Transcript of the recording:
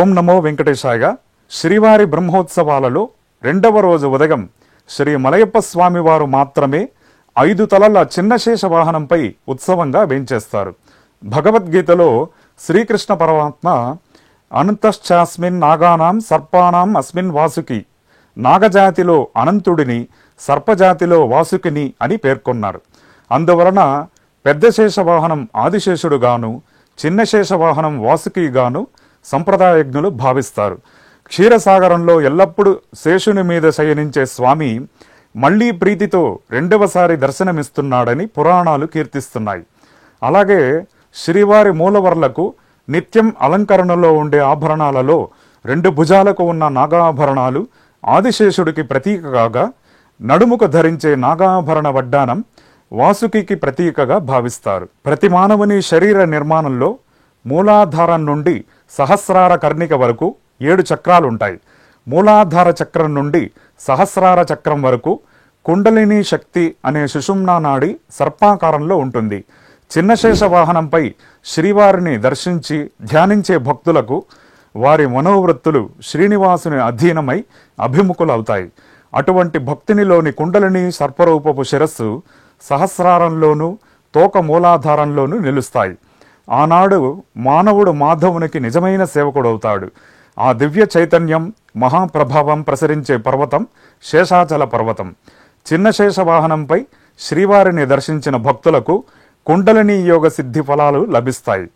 ఓం నమో వెంకటేశాయ. శ్రీవారి బ్రహ్మోత్సవాలలో రెండవ రోజు ఉదయం శ్రీ మలయప్ప స్వామి వారు మాత్రమే 5 తలల చిన్న శేష వాహనంపై ఉత్సవంగా వేంచేస్తారు. భగవద్గీతలో శ్రీకృష్ణ పరమాత్మ అనంతశ్చాస్మిన్ నాగానాం సర్పానాం అస్మిన్ వాసుకి, నాగజాతిలో అనంతుడిని సర్పజాతిలో వాసుకిని అని పేర్కొన్నారు. అందువలన పెద్ద శేషవాహనం ఆదిశేషుడుగాను చిన్న శేషవాహనం వాసుకిగాను సంప్రదాయజ్ఞులు భావిస్తారు. క్షీరసాగరంలో ఎల్లప్పుడూ శేషుని మీద శయనించే స్వామి మళ్లీ ప్రీతితో రెండవసారి దర్శనమిస్తున్నాడని పురాణాలు కీర్తిస్తున్నాయి. అలాగే శ్రీవారి మూలవర్లకు నిత్యం అలంకరణలో ఉండే ఆభరణాలలో 2 భుజాలకు ఉన్న నాగాభరణాలు ఆదిశేషుడికి ప్రతీక కాగా, నడుముకు ధరించే నాగాభరణ వడ్డానం వాసుకి ప్రతీకగా భావిస్తారు. ప్రతి మానవుని శరీర నిర్మాణంలో మూలాధారం నుండి సహస్రార కర్ణిక వరకు 7 చక్రాలుంటాయి. మూలాధార చక్రం నుండి సహస్రార చక్రం వరకు కుండలిని శక్తి అనే సుషుమ్నా నాడి సర్పాకారంలో ఉంటుంది. చిన్న శేష వాహనంపై శ్రీవారిని దర్శించి ధ్యానించే భక్తులకు వారి మనోవృత్తులు శ్రీనివాసుని అధీనమై అభిముఖులవుతాయి. అటువంటి భక్తినిలోని కుండలిని సర్పరూపపు శిరస్సు సహస్రారంలోనూ తోక మూలాధారంలోనూ నిలుస్తాయి. ఆనాడు మానవుడు మాధవునికి నిజమైన సేవకుడవుతాడు. ఆ దివ్య చైతన్యం మహాప్రభావం ప్రసరించే పర్వతం శేషాచల పర్వతం. చిన్న శేష వాహనంపై శ్రీవారిని దర్శించిన భక్తులకు కుండలిని యోగ సిద్ధి ఫలాలు లభిస్తాయి.